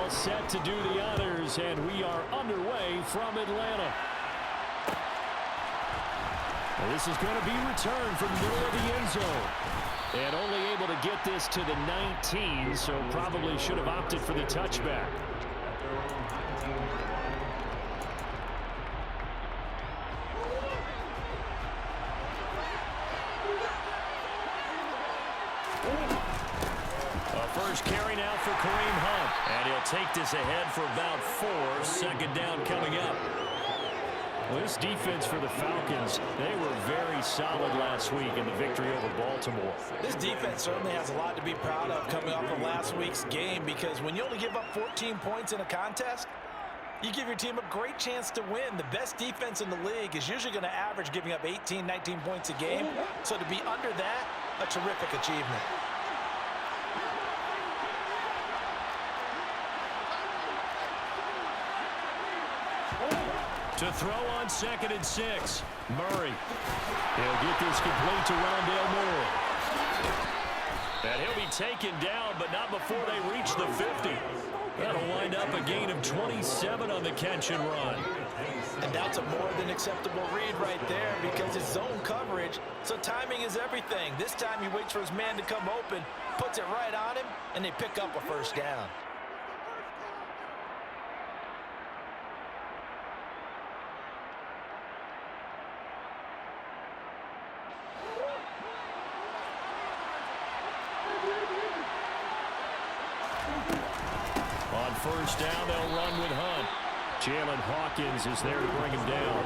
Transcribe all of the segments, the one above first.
all set to do the honors, and we are underway from Atlanta. And this is going to be returned from the middle of the end zone. And only able to get this to the 19, so probably should have opted for the touchback. First carry now for Kareem Hunt. And he'll take this ahead for about 4. Second down coming up. Well, this defense for the Falcons, they were very solid last week in the victory over Baltimore. This defense certainly has a lot to be proud of coming off of last week's game, because when you only give up 14 points in a contest, you give your team a great chance to win. The best defense in the league is usually going to average giving up 18, 19 points a game. So to be under that, a terrific achievement. To throw on 2nd and 6. Murray. He'll get this complete to Rondale Moore. And he'll be taken down, but not before they reach the 50. That'll wind up a gain of 27 on the catch and run. And that's a more than acceptable read right there, because it's zone coverage, so timing is everything. This time he waits for his man to come open, puts it right on him, and they pick up a first down. On first down, they'll run with Hunt. Jalen Hawkins is there to bring him down.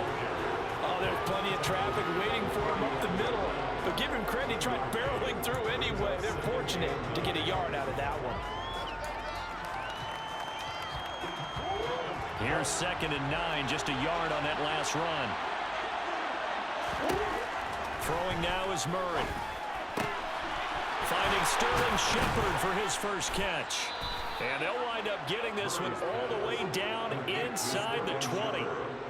Oh, there's plenty of traffic waiting for him up the middle. But give him credit, he tried barreling through anyway. They're fortunate to get a yard out of that one. Here's 2nd and 9, just a yard on that last run. Throwing now is Murray. Finding Sterling Shepard for his first catch. And they'll wind up getting this one all the way down inside the 20.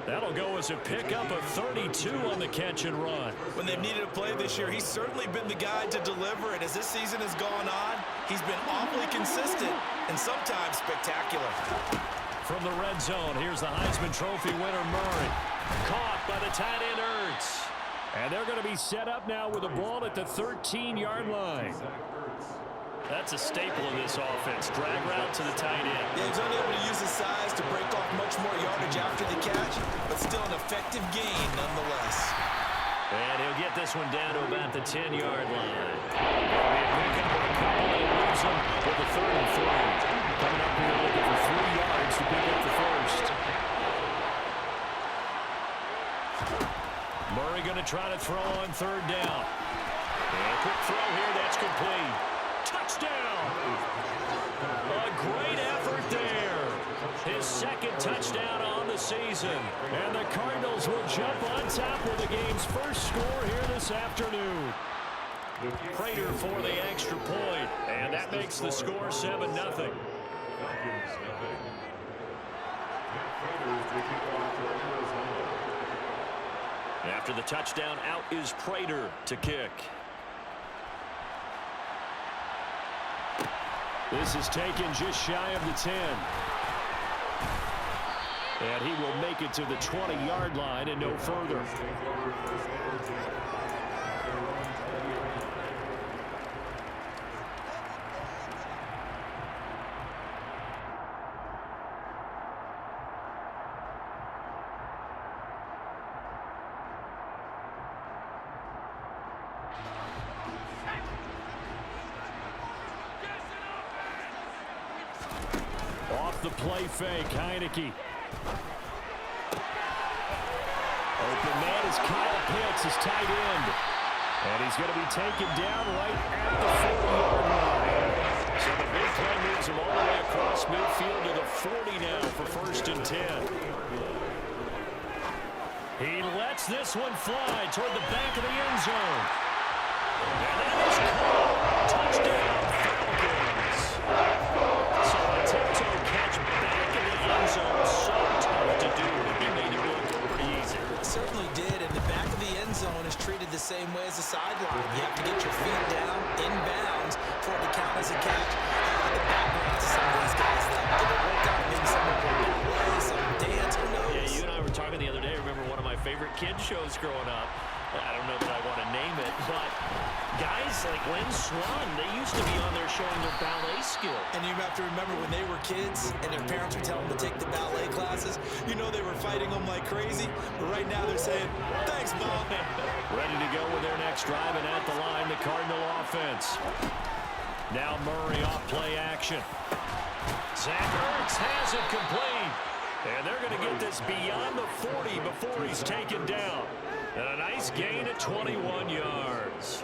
That'll go as a pickup of 32 on the catch and run. When they've needed a play this year, he's certainly been the guy to deliver it. As this season has gone on, he's been awfully consistent and sometimes spectacular. From the red zone, here's the Heisman Trophy winner, Murray. Caught by the tight end, Ertz. And they're going to be set up now with the ball at the 13-yard line. That's a staple of this offense. Drag route to the tight end. Yeah, he's unable to use his size to break off much more yardage after the catch, but still an effective gain nonetheless. And he'll get this one down to about the 10-yard line. There'll be a pickup of a couple and lose him with the 3rd and 3. Coming up here looking for 3 yards to pick up the first. Murray going to try to throw on 3rd down. And a quick throw here, that's complete. Touchdown! A great effort there. His 2nd touchdown on the season. And the Cardinals will jump on top with the game's first score here this afternoon. Prater for the extra point. And that makes the score 7-0. After the touchdown, out is Prater to kick. This is taken just shy of the 10. And he will make it to the 20-yard line and no further. Off the play fake, Heineke. Open man is Kyle Pitts, his tight end. And he's going to be taken down right at the 40-yard line. So the big play moves him all the way across midfield to the 40 now for 1st and 10. He lets this one fly toward the back of the end zone. And that is caught. Touchdown, Falcons. So a tiptoe catch back in the end zone. So tough to do. He made it look pretty easy. Certainly did, and the back of the end zone is treated the same way as the sideline. You have to get your feet down, inbounds, for it to count as a catch. I like the background to some of these guys, though. Did it work shows growing up. I don't know that I want to name it, but guys like Lynn Swan, they used to be on there showing their ballet skill. And you have to remember when they were kids and their parents were telling them to take the ballet classes, you know they were fighting them like crazy. But right now they're saying, thanks, Mom. Ready to go with their next drive, and at the line, the Cardinal offense. Now Murray off play action. Zach Ertz has it complete. And they're going to get this beyond the 40 before he's taken down. And a nice gain at 21 yards.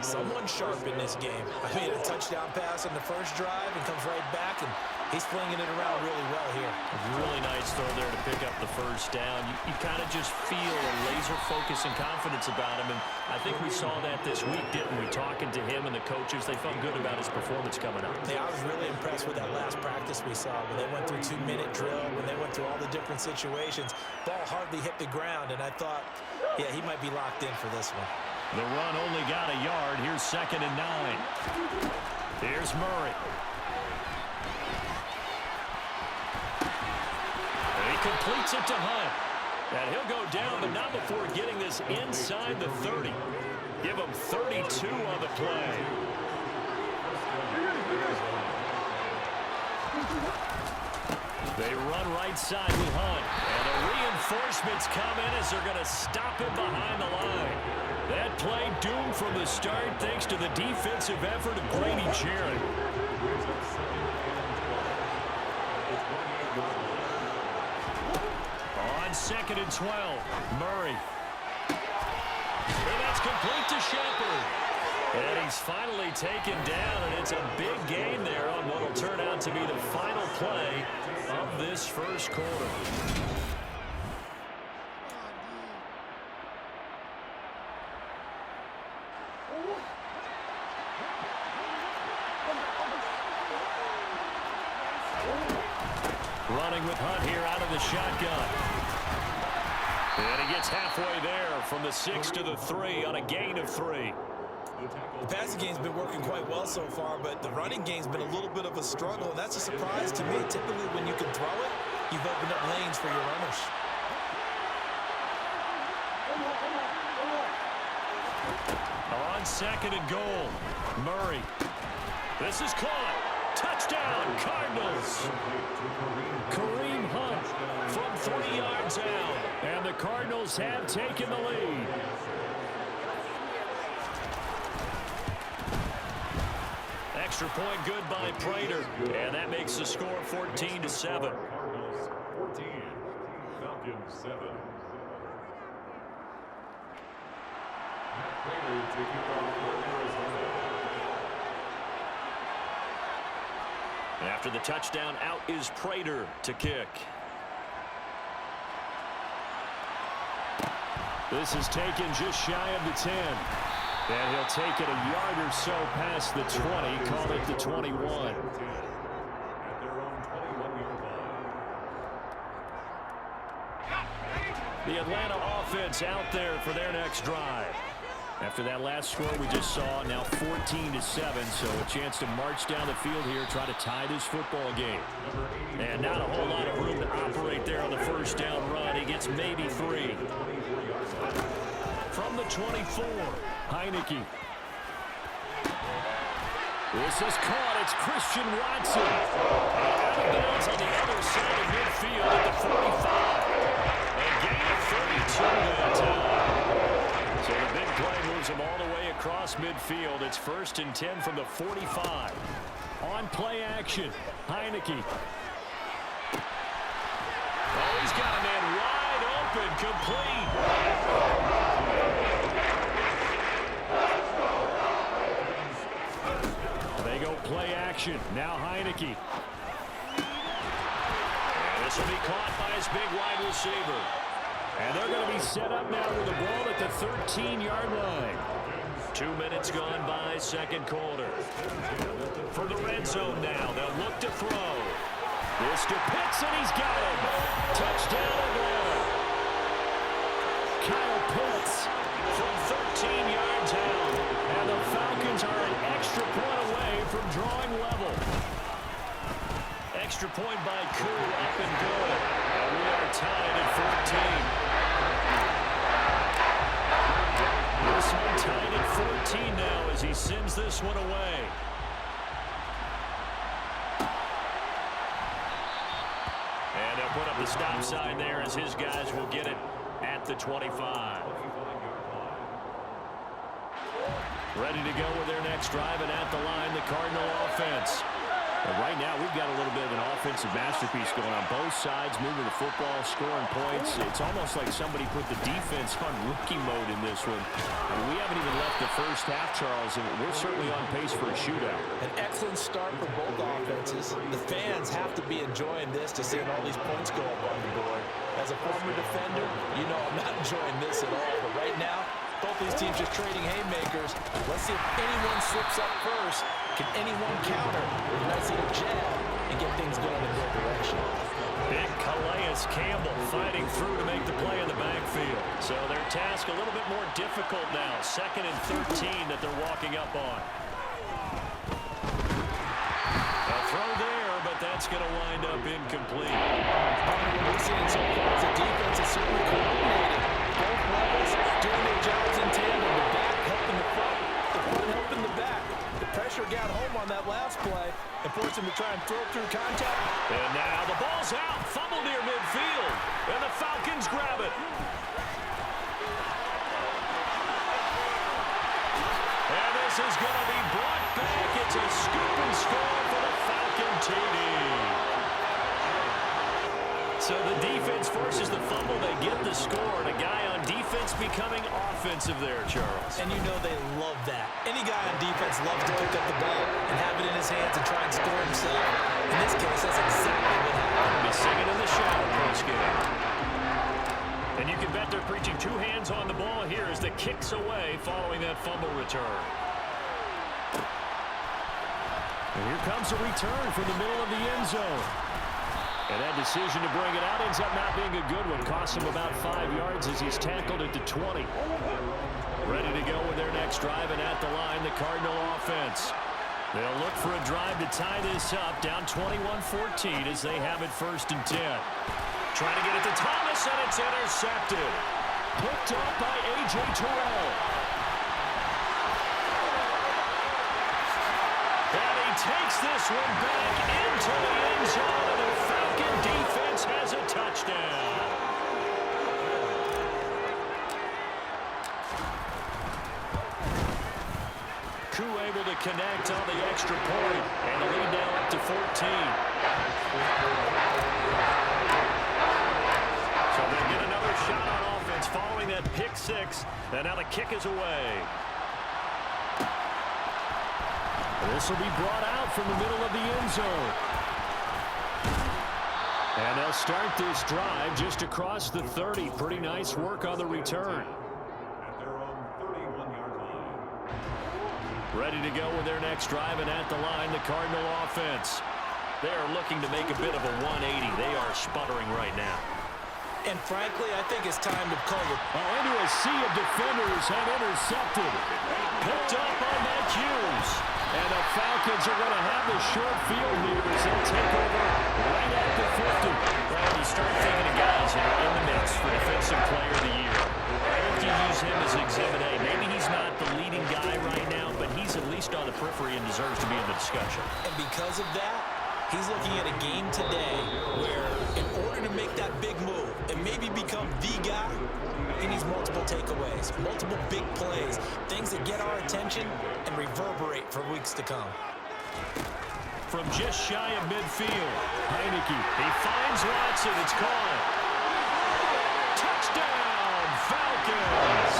Someone sharp in this game. I mean, a touchdown pass on the first drive and comes right back, and he's flinging it around really well here. Really nice throw there to pick up the first down. You kind of just feel a laser focus and confidence about him, and I think we saw that this week, didn't we? Talking to him and the coaches, they felt good about his performance coming up. Yeah, I was really impressed with that last practice we saw when they went through 2-minute drill, when they went through all the different situations. Ball hardly hit the ground, and I thought, yeah, he might be locked in for this one. The run only got a yard. Here's 2nd and 9. Here's Murray. He completes it to Hunt. And he'll go down, but not before getting this inside the 30. Give him 32 on the play. They run right side with Hunt. And the reinforcements come in as they're going to stop him behind the line. That play doomed from the start thanks to the defensive effort of Grady Jarrett. On 2nd and 12, Murray. And that's complete to Shepard. And he's finally taken down, and it's a big gain there on what will turn out to be the final play of this first quarter. Running with Hunt here out of the shotgun. And he gets halfway there from the 6 to the 3 on a gain of 3. The passing game's been working quite well so far, but the running game's been a little bit of a struggle, and that's a surprise to me. Typically, when you can throw it, you've opened up lanes for your runners. On 2nd and goal, Murray. This is caught. Touchdown, Cardinals. Kareem Hunt from 3 yards out. And the Cardinals have taken the lead. Extra point good by Prater. And that makes the score 14-7. 14, Falcons 7. Prater taking off for Arizona. After the touchdown, out is Prater to kick. This is taken just shy of the 10. And he'll take it a yard or so past the 20, call it the 21. At their own 21-yard line. The Atlanta offense out there for their next drive. After that last score we just saw, now 14-7, so a chance to march down the field here, try to tie this football game. And not a whole lot of room to operate there on the first down run. He gets maybe 3. From the 24, Heineke. This is caught. It's Christian Watson. Out of bounds on the other side of midfield at the 45. A gain of 32 that time. So the big play moves him all the way across midfield. It's 1st and 10 from the 45. On play action, Heineke. Oh, he's got a man wide open, complete. They go play action. Now Heineke. And this will be caught by his big wide receiver. And they're going to be set up now with the ball at the 13-yard line. 2 minutes gone by, second quarter. From the red zone now, they'll look to throw. This to Pitts, and he's got him. Touchdown Atlanta. Kyle Pitts from 13 yards out. And the Falcons are an extra point away from drawing level. Extra point by Koo, up and good. And we are tied at 14. This one tied at 14 now as he sends this one away. And they'll put up the stop sign there as his guys will get it at the 25. Ready to go with their next drive, and at the line, the Cardinal offense. And right now, we've got a little bit of an offensive masterpiece going on. Both sides moving the football, scoring points. It's almost like somebody put the defense on rookie mode in this one. I mean, we haven't even left the first half, Charles, and we're certainly on pace for a shootout. An excellent start for both offenses. The fans have to be enjoying this to see all these points go up on the board. As a former defender, you know I'm not enjoying this at all. But right now, both these teams just trading haymakers. Let's see if anyone slips up first. Can anyone counter with a nice little jab and get things going in their direction? Big Calais Campbell fighting through to make the play in the backfield. So their task a little bit more difficult now. 2nd and 13 that they're walking up on. A throw there, but that's going to wind up incomplete. What we're seeing so far is the defense is certainly coordinated. Both levels doing their jobs in tandem. The back helping the front, the front helping the back. The pressure got home on that last play and forced him to try and throw through contact. And now the ball's out, fumbled near midfield, and the Falcons grab it. And this is going to be brought back. It's a scoop and score for the Falcon TD. So the defense forces the fumble. They get the score. And a guy on defense becoming offensive there, Charles. And you know they love that. Any guy on defense loves to pick up the ball and have it in his hands and try and score himself. In this case, that's exactly what happened. Be singing in the shower post-game. And you can bet they're preaching 2 hands on the ball here as the kick's away following that fumble return. And here comes a return from the middle of the end zone. And that decision to bring it out ends up not being a good one. Costs him about 5 yards as he's tackled at the 20. Ready to go with their next drive, and at the line, the Cardinal offense. They'll look for a drive to tie this up, down 21-14 as they have it 1st and 10. Trying to get it to Thomas, and it's intercepted. Picked up by A.J. Terrell. And he takes this one back into the end zone, and the Falcon defense has a touchdown. Koo able to connect on the extra point, and the lead now up to 14. So they get another shot on offense following that pick 6, and now the kick is away. This will be brought out from the middle of the end zone. And they'll start this drive just across the 30. Pretty nice work on the return. At their own 31-yard line. Ready to go with their next drive, and at the line, the Cardinal offense. They are looking to make a bit of a 180. They are sputtering right now. And frankly, I think it's time to call it. Into a sea of defenders and intercepted. Picked up by Matt Hughes. And the Falcons are going to have the short field here as they'll take over right at the 50. Well, you start thinking of guys that are in the mix for Defensive Player of the Year. I think you use him as Exhibit A. Maybe he's not the leading guy right now, but he's at least on the periphery and deserves to be in the discussion. And because of that, he's looking at a game today where in order to make that big move and maybe become the guy, he needs multiple takeaways, multiple big plays, things that get our attention and reverberate for weeks to come. From just shy of midfield, Heineke, he finds Watson, it's caught. Touchdown, Falcons!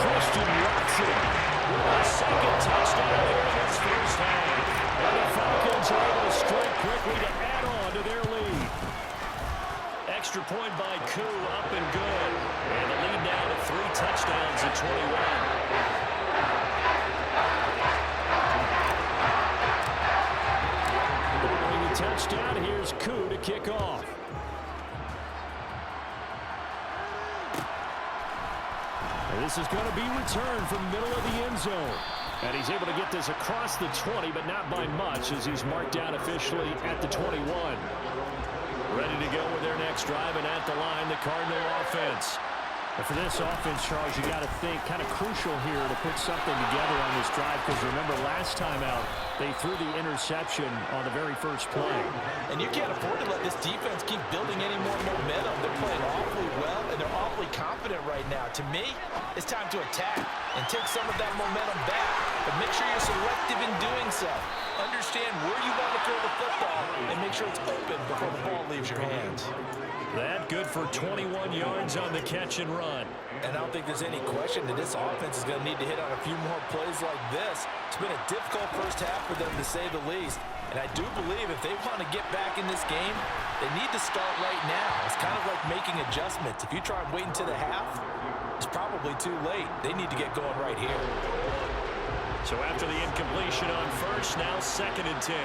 Christian Watson with a 2nd touchdown here in this first half. And the Falcons are able to strike quickly to add on to their lead. Extra point by Koo, up and good. And the lead now to 3 touchdowns at 21. Touchdown, here's Koo to kick off. And this is going to be returned from the middle of the end zone. And he's able to get this across the 20, but not by much as he's marked down officially at the 21. Ready to go with their next drive, and at the line, the Cardinal offense. And for this offense, Charles, you got to think kind of crucial here to put something together on this drive, because remember last time out they threw the interception on the very first play. And you can't afford to let this defense keep building any more momentum. They're playing awfully well, and they're awfully confident right now. To me, it's time to attack and take some of that momentum back, but make sure you're selective in doing so. Understand where you want to throw the football and make sure it's open before the ball leaves your hands. That good for 21 yards on the catch and run. And I don't think there's any question that this offense is going to need to hit on a few more plays like this. It's been a difficult first half for them, to say the least. And I do believe if they want to get back in this game, they need to start right now. It's kind of like making adjustments. If you try and wait until the half, it's probably too late. They need to get going right here. So after the incompletion on first, now 2nd and 10.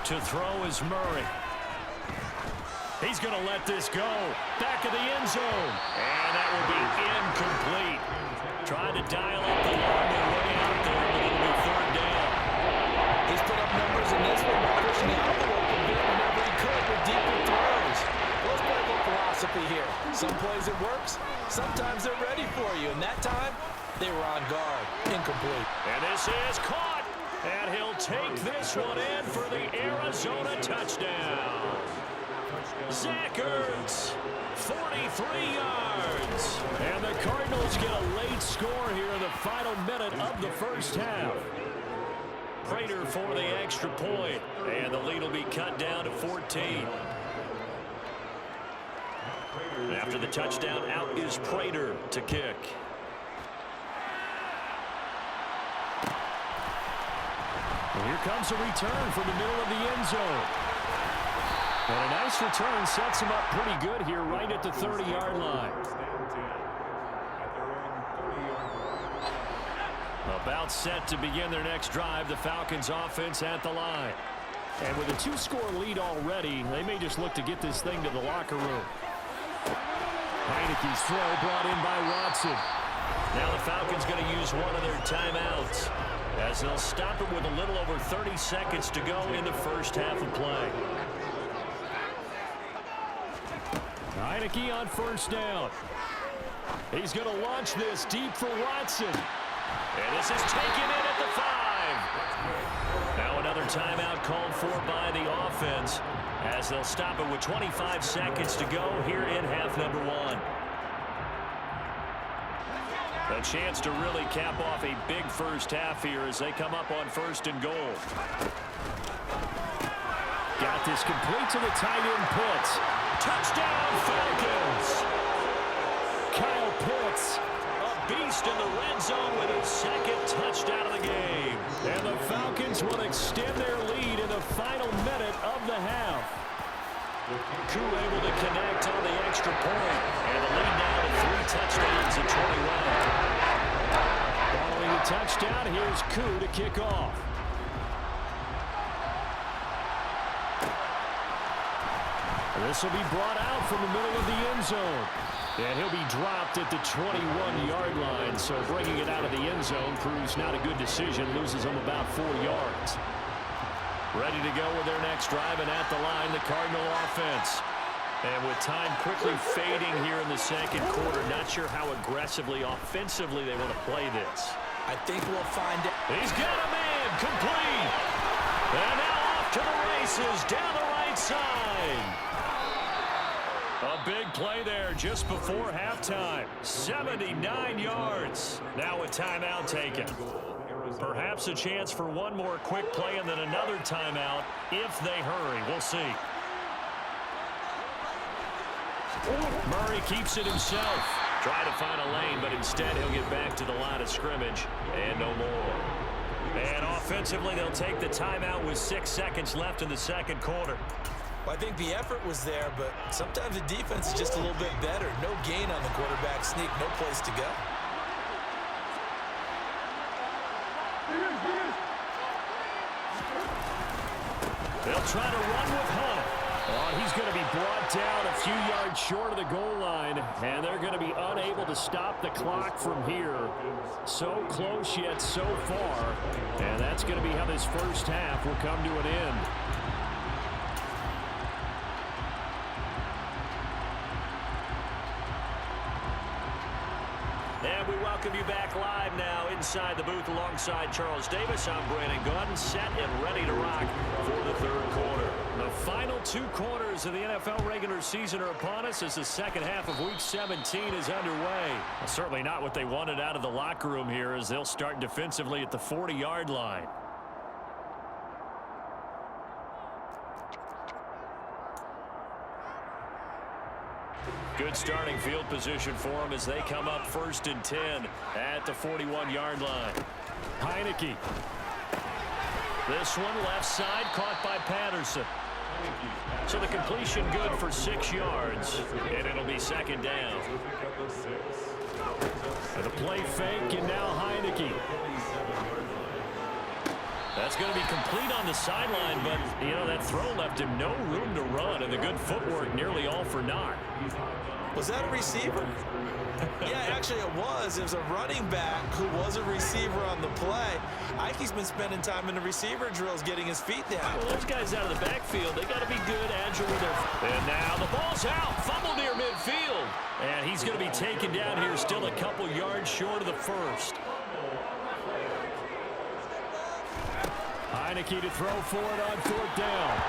To throw is Murray. He's going to let this go. Back of the end zone. And that will be incomplete. Trying to dial up the long way out there, but it'll be 3rd down. He's put up numbers in this one by pushing the envelope a bit whenever he could with deeper throws. Let's play a little philosophy here. Some plays it works. Sometimes they're ready for you. And that time, they were on guard. Incomplete. And this is caught. And he'll take this one in for the Arizona touchdown. Zach Ertz, 43 yards. And the Cardinals get a late score here in the final minute of the first half. Prater for the extra point. And the lead will be cut down to 14. And after the touchdown, out is Prater to kick. And here comes a return from the middle of the end zone. And a nice return sets him up pretty good here right at the 30-yard line. About set to begin their next drive, the Falcons offense at the line. And with a 2-score lead already, they may just look to get this thing to the locker room. Heineke's throw brought in by Watson. Now the Falcons going to use one of their timeouts, as they'll stop it with a little over 30 seconds to go in the first half of play. Heineke on first down. He's going to launch this deep for Watson. And this is taken in at the 5. Now another timeout called for by the offense, as they'll stop it with 25 seconds to go here in half number 1. A chance to really cap off a big first half here as they come up on 1st and goal. Got this complete to the tight end Pitts. Touchdown Falcons! Kyle Pitts, a beast in the red zone with his 2nd touchdown of the game. And the Falcons will extend their lead in the final minute of the half. Koo able to connect on the extra point. And the lead now to 3 touchdowns at 21. Following the touchdown, here's Koo to kick off. This will be brought out from the middle of the end zone. And he'll be dropped at the 21-yard line. So bringing it out of the end zone proves not a good decision. Loses them about 4 yards. Ready to go with their next drive, and at the line, the Cardinal offense. And with time quickly fading here in the 2nd quarter, not sure how aggressively, offensively they want to play this. I think we'll find it. He's got a man, complete. And now off to the races, down the right side. A big play there just before halftime. 79 yards. Now a timeout taken. Perhaps a chance for one more quick play and then another timeout if they hurry. We'll see. Murray keeps it himself. Try to find a lane, but instead he'll get back to the line of scrimmage. And no more. And offensively, they'll take the timeout with 6 seconds left in the 2nd quarter. Well, I think the effort was there, but sometimes the defense is just a little bit better. No gain on the quarterback sneak, no place to go. They'll try to run with Hunt. Oh, he's going to be brought down a few yards short of the goal line, and they're going to be unable to stop the clock from here. So close yet so far, and that's going to be how this first half will come to an end. welcome you back live now inside the booth alongside Charles Davis. I'm Brandon Gaudin, set and ready to rock for the third quarter. The final 2 quarters of the NFL regular season are upon us as the second half of Week 17 is underway. Well, certainly not what they wanted out of the locker room here as they'll start defensively at the 40-yard line. Good starting field position for them as they come up 1st and 10 at the 41-yard line. Heineke. This one left side caught by Patterson. So the completion good for 6 yards, and it'll be 2nd down. And the play fake, and now Heineke. That's going to be complete on the sideline, but, you know, that throw left him no room to run, and the good footwork nearly all for naught. Was that a receiver? Yeah, actually it was. It was a running back who was a receiver on the play. Ike's been spending time in the receiver drills getting his feet down. Well, those guys out of the backfield, they got to be good, agile with their... And now the ball's out. Fumble near midfield. And he's going to be taken down here still a couple yards short of the first. Heineke to throw for it on 4th down.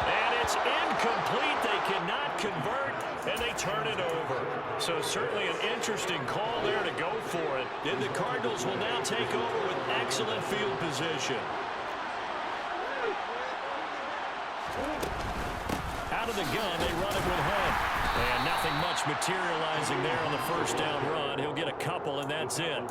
And it's incomplete. They cannot convert, and they turn it over. So certainly an interesting call there to go for it. And the Cardinals will now take over with excellent field position. Out of the gun, they run it with Hunt. And nothing much materializing there on the 1st down run. He'll get a couple, and that's it.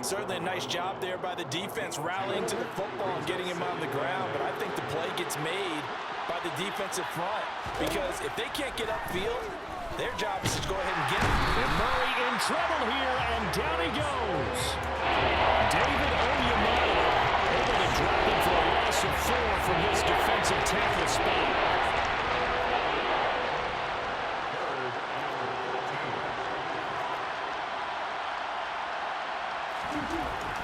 Certainly a nice job there by the defense rallying to the football and getting him on the ground, but I think the play gets made by the defensive front because if they can't get upfield, their job is to go ahead and get it. And Murray in trouble here, and down he goes. David Onyemata able to drop him for a loss of 4 from his defensive tackle spot.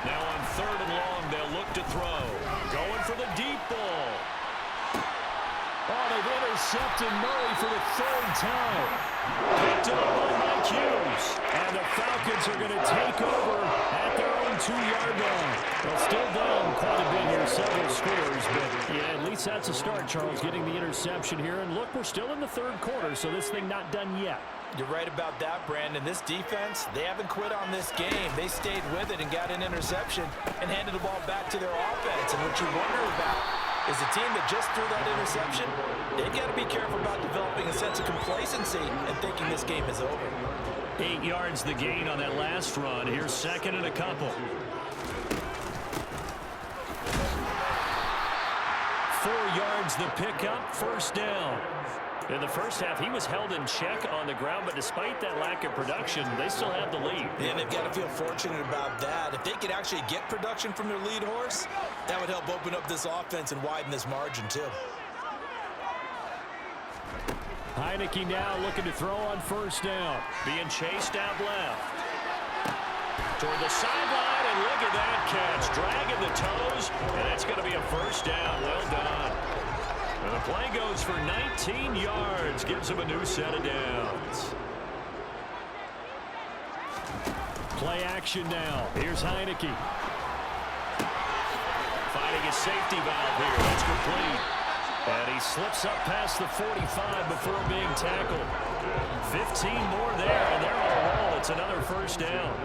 Now on 3rd and long, they'll look to throw. Going for the deep ball. Oh, they've intercepted Murray for the 3rd time. Picked up by Mike Hughes. And the Falcons are going to take over at their own 2-yard line. Well, still down quite a bit here, several scores. But, yeah, at least that's a start, Charles, getting the interception here. And, look, we're still in the 3rd quarter, so this thing not done yet. You're right about that, Brandon. This defense, they haven't quit on this game. They stayed with it and got an interception and handed the ball back to their offense. And what you wonder about is the team that just threw that interception, they've got to be careful about developing a sense of complacency and thinking this game is over. 8 yards the gain on that last run. Here's 2nd and a couple. 4 yards the pickup, 1st down. In the first half, he was held in check on the ground, but despite that lack of production, they still have the lead. And they've got to feel fortunate about that. If they could actually get production from their lead horse, that would help open up this offense and widen this margin, too. Heineke now looking to throw on 1st down. Being chased out left. Toward the sideline, and look at that catch. Dragging the toes, and that's going to be a 1st down. Well done. And the play goes for 19 yards. Gives him a new set of downs. Play action now. Here's Heineke. Finding a safety valve here. That's complete. And he slips up past the 45 before being tackled. 15 more there, and they're on a roll. It's another 1st down.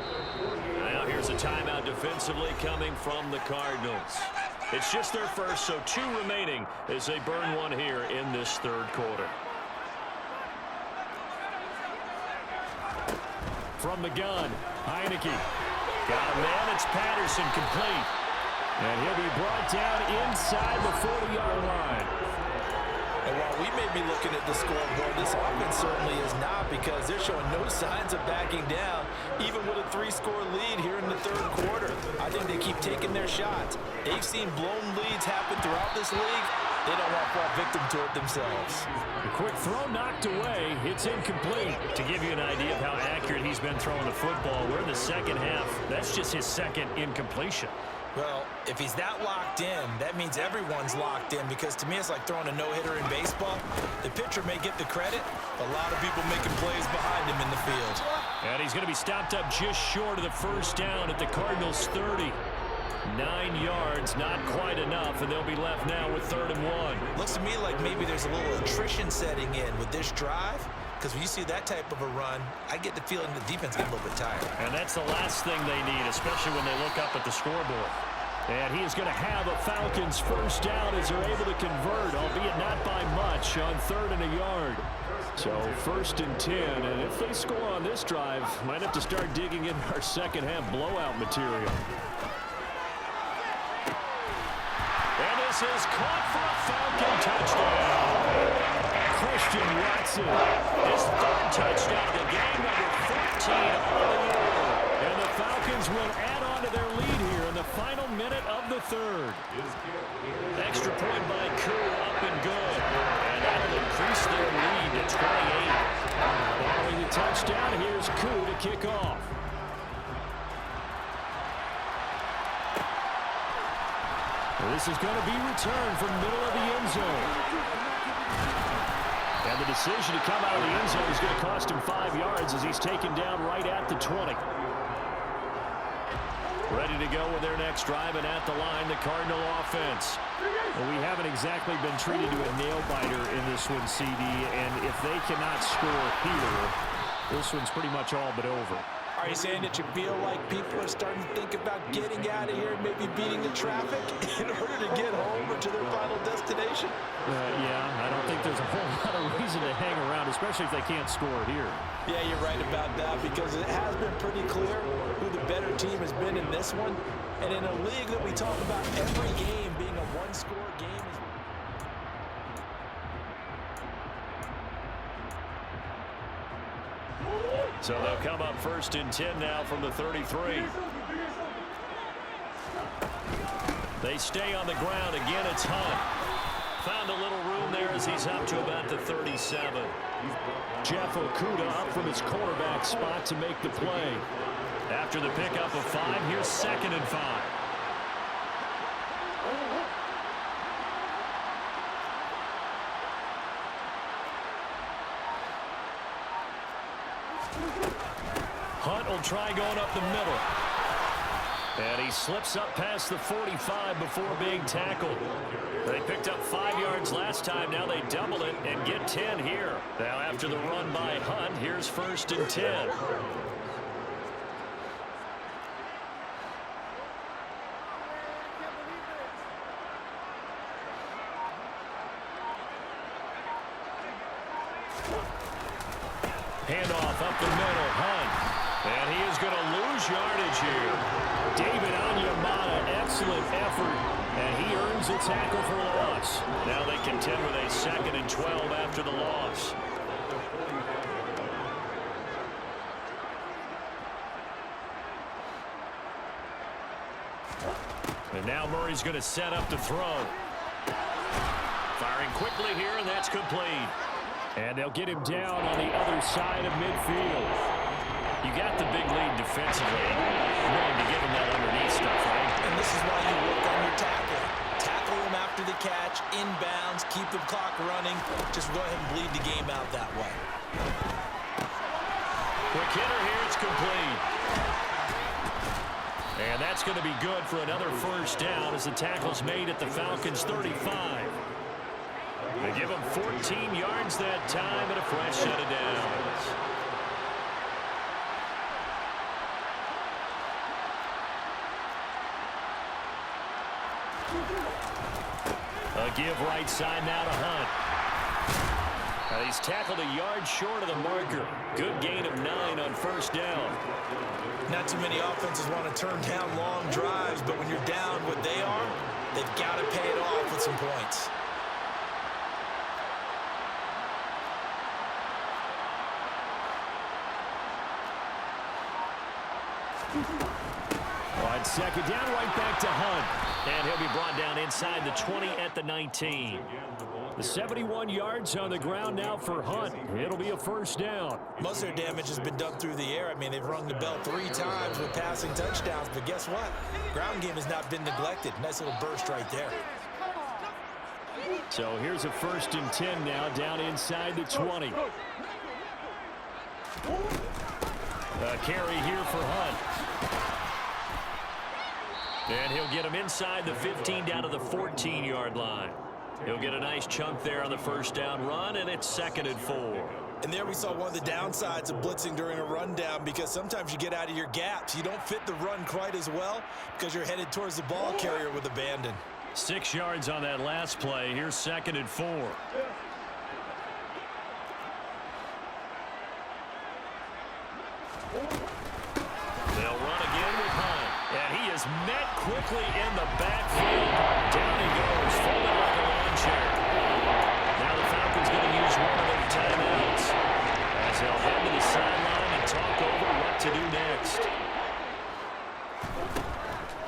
Now here's a timeout defensively coming from the Cardinals. It's just their first, so 2 remaining as they burn one here in this 3rd quarter. From the gun, Heineke. Got a man, it's Patterson, complete. And he'll be brought down inside the 40-yard line. And while we may be looking at the scoreboard, this offense certainly is not because they're showing no signs of backing down, even with a 3-score lead here in the 3rd quarter. I think they keep taking their shots. They've seen blown leads happen throughout this league. They don't want to fall victim to it themselves. A quick throw knocked away. It's incomplete. To give you an idea of how accurate he's been throwing the football, we're in the 2nd half. That's just his 2nd incompletion. Well, if he's that locked in, that means everyone's locked in because to me it's like throwing a no-hitter in baseball. The pitcher may get the credit, but a lot of people making plays behind him in the field. And he's going to be stopped up just short of the first down at the Cardinals' 30. 9 yards, not quite enough, and they'll be left now with 3rd and 1. Looks to me like maybe there's a little attrition setting in with this drive, because when you see that type of a run, I get the feeling the defense gets a little bit tired. And that's the last thing they need, especially when they look up at the scoreboard. And he is going to have a Falcons first down as they're able to convert, albeit not by much, on 3rd and a yard. So 1st and 10, and if they score on this drive, might have to start digging in our second half blowout material. And this is caught for a Falcon touchdown. Christian Watson, his 3rd touchdown of the game, number 14 on the year. And the Falcons will add on to their lead here in the final minute of the 3rd. Extra point by Koo, up and good. And that'll increase their lead to 28. Following the touchdown, here's Koo to kick off. This is going to be returned from middle of the end zone. And the decision to come out of the end zone is going to cost him 5 yards as he's taken down right at the 20. Ready to go with their next drive, and at the line, the Cardinal offense. Well, we haven't exactly been treated to a nail-biter in this one, CD, and if they cannot score here, this one's pretty much all but over. Are you saying that you feel like people are starting to think about getting out of here and maybe beating the traffic in order to get home or to their final destination? Yeah, I don't think there's a whole lot of reason to hang around, especially if they can't score here. Yeah, you're right about that, because it has been pretty clear who the better team has been in this one. And in a league that we talk about every game being a one-score game. So they'll come up 1st and 10 now from the 33. They stay on the ground. Again, it's Hunt. Found a little room there as he's up to about the 37. Jeff Okudah up from his quarterback spot to make the play. After the pickup of 5, here's 2nd and 5. Hunt will try going up the middle. And he slips up past the 45 before being tackled. They picked up 5 yards last time. Now they double it and get 10 here. Now after the run by Hunt, here's 1st and 10. Handoff up the middle, Hunt. And he is going to lose yardage here. David Onyemata, excellent effort. And he earns a tackle for loss. Now they contend with a 2nd and 12 after the loss. And now Murray's going to set up to throw. Firing quickly here, and that's complete. And they'll get him down on the other side of midfield. You got the big lead defensively. You're willing to give him that underneath stuff, right? And this is why you work on your tackling. Tackle him after the catch, inbounds, keep the clock running. Just go ahead and bleed the game out that way. Quick hitter here, it's complete. And that's going to be good for another first down as the tackle's made at the Falcons' 35. They give him 14 yards that time and a fresh set of downs. A give right side now to Hunt. He's tackled a yard short of the marker. Good gain of 9 on first down. Not too many offenses want to turn down long drives, but when you're down what they are, they've got to pay it off with some points. On 2nd down, right back to Hunt. And he'll be brought down inside the 20 at the 19. The 71 yards on the ground now for Hunt. It'll be a first down. Most of their damage has been done through the air. I mean, they've rung the bell 3 times with passing touchdowns. But guess what? Ground game has not been neglected. Nice little burst right there. So here's a 1st and 10 now down inside the 20. A carry here for Hunt. And he'll get him inside the 15 down to the 14-yard line. He'll get a nice chunk there on the first down run, and it's 2nd and 4. And there we saw one of the downsides of blitzing during a rundown, because sometimes you get out of your gaps. You don't fit the run quite as well because you're headed towards the ball carrier with abandon. 6 yards on that last play. Here's 2nd and 4. They'll run again with Hunt. And he is met quickly in the backfield. Down he goes, folded like a lawn chair. Now the Falcons going to use one of their timeouts as they'll head to the sideline and talk over what to do next.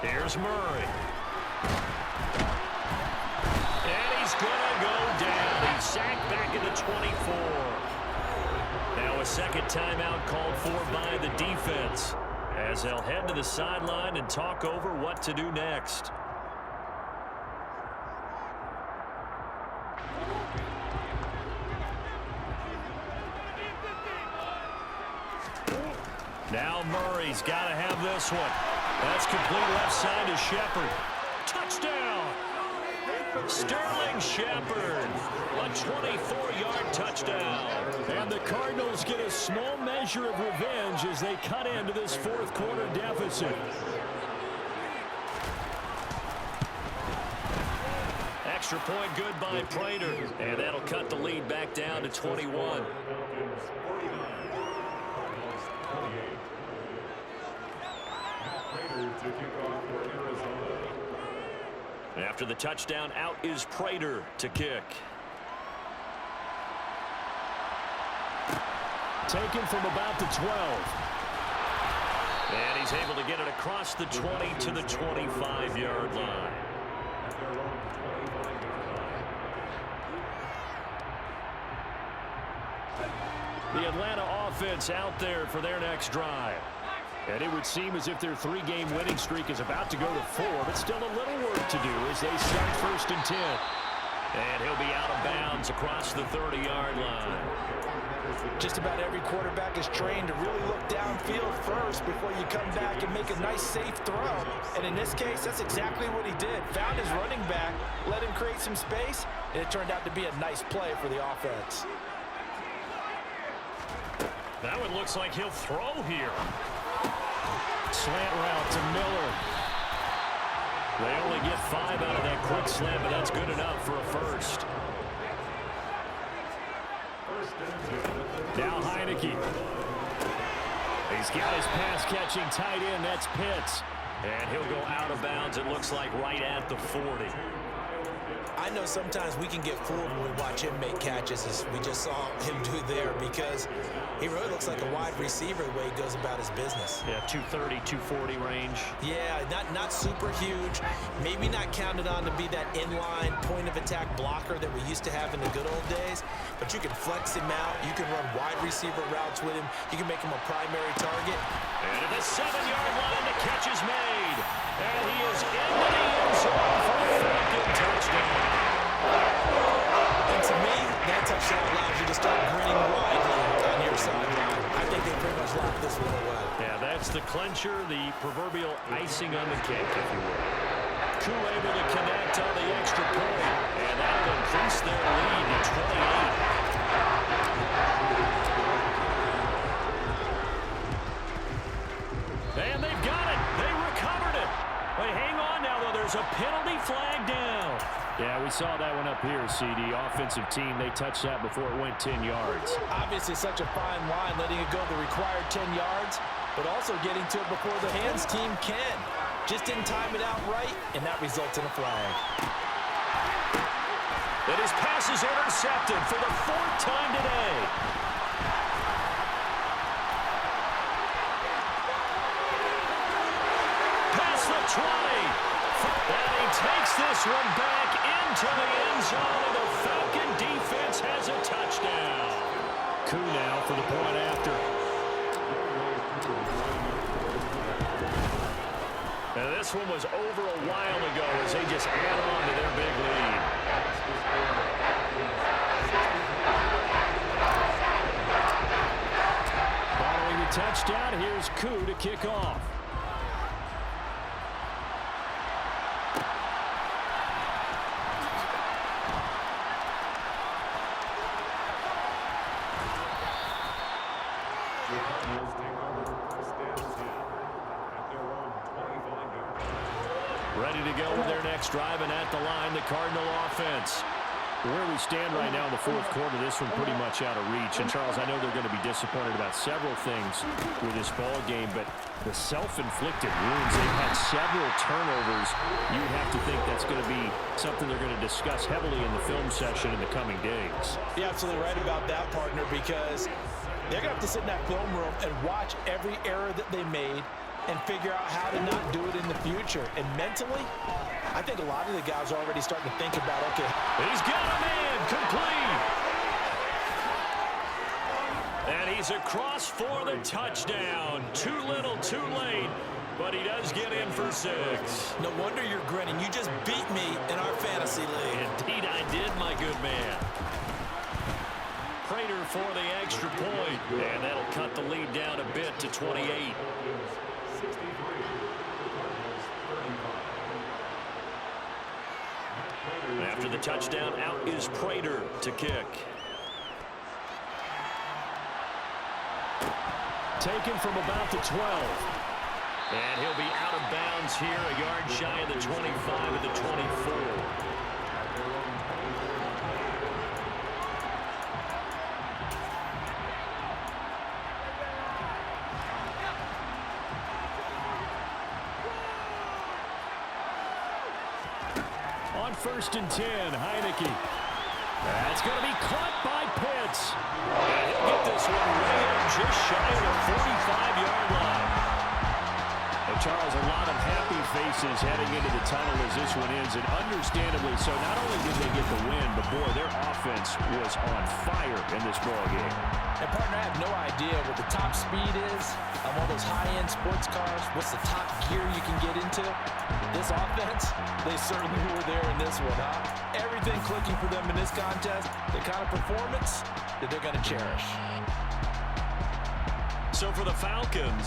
Here's Murray. And he's going to go down. He's sacked back at the 24. Now a second timeout called for by the defense as they'll head to the sideline and talk over what to do next. Now Murray's got to have this one. That's complete left side to Shepard. Touchdown! Sterling Shepard, a 24-yard touchdown. And the Cardinals get a small measure of revenge as they cut into this fourth quarter deficit. Extra point good by Prater. And that'll cut the lead back down to 21. After the touchdown, out is Prater to kick. Taken from about the 12. And he's able to get it across the 20 to the 25-yard line. The Atlanta offense out there for their next drive. And it would seem as if their 3-game winning streak is about to go to 4, but still a little work to do as they start 1st and 10. And he'll be out of bounds across the 30-yard line. Just about every quarterback is trained to really look downfield first before you come back and make a nice, safe throw. And in this case, that's exactly what he did. Found his running back, let him create some space, and it turned out to be a nice play for the offense. That one looks like he'll throw here. Slant route to Miller. They only get 5 out of that quick slant, but that's good enough for a first. Now Heineke. He's got his pass-catching tight end. That's Pitts. And he'll go out of bounds, it looks like, right at the 40. I know sometimes we can get fooled when we watch him make catches, as we just saw him do there, because he really looks like a wide receiver the way he goes about his business. Yeah, 230, 240 range. Yeah, not super huge. Maybe not counted on to be that inline point-of-attack blocker that we used to have in the good old days, but you can flex him out. You can run wide receiver routes with him. You can make him a primary target. And at the 7-yard line, the catch is made. And he is into the end zone for a Falcon touchdown. And to me, that touchdown allows you to start grinning widely on your sideline. I think they pretty much locked this one away. Yeah, that's the clincher, the proverbial icing on the cake, if you will. Koo able to connect on the extra point, and that'll increase their lead to 28. And they've got it. They recovered it. But hang on now, though. There's a penalty flag down. Yeah, we saw that one up here, CD. Offensive team, they touched that before it went 10 yards. Obviously such a fine line, letting it go the required 10 yards, but also getting to it before the hands team can. Just didn't time it out right, and that results in a flag. And his pass is intercepted for the 4th time today. Past the 20. And he takes this one back into the end zone, and the Falcon defense has a touchdown. Koo now for the point after. Now this one was over a while ago as they just add on to their big lead. Following the touchdown. Here's Koo to kick off. Ready to go with their next drive, and at the line, the Cardinal offense. Where we stand right now in the fourth quarter, this one pretty much out of reach. And, Charles, I know they're going to be disappointed about several things with this ball game, but the self-inflicted wounds, they've had several turnovers. You would have to think that's going to be something they're going to discuss heavily in the film session in the coming days. You're absolutely right about that, partner, because they're going to have to sit in that film room and watch every error that they made and figure out how to not do it in the future. And mentally, I think a lot of the guys are already starting to think about, okay, he's got a man, complete. And he's across for the touchdown. Too little, too late, but he does get in for 6. No wonder you're grinning. You just beat me in our fantasy league. Indeed I did, my good man. Prater for the extra point, and that'll cut the lead down a bit to 28. After the touchdown, out is Prater to kick. Taken from about the 12. And he'll be out of bounds here, a yard shy of the 25 of the 24. On 1st and 10, Heineke. That's going to be caught by Pitts. And he'll get this one right in just shy of the 45-yard line. And Charles, a lot of happy faces heading into the tunnel as this one ends, and understandably so. Not only did they get the win, but boy, their offense was on fire in this ball game. And partner, I have no idea what the top speed is on one of those high-end sports cars. What's the top gear you can get into? This offense, they certainly were there in this one, huh? Everything clicking for them in this contest, the kind of performance that they're going to cherish. So for the Falcons,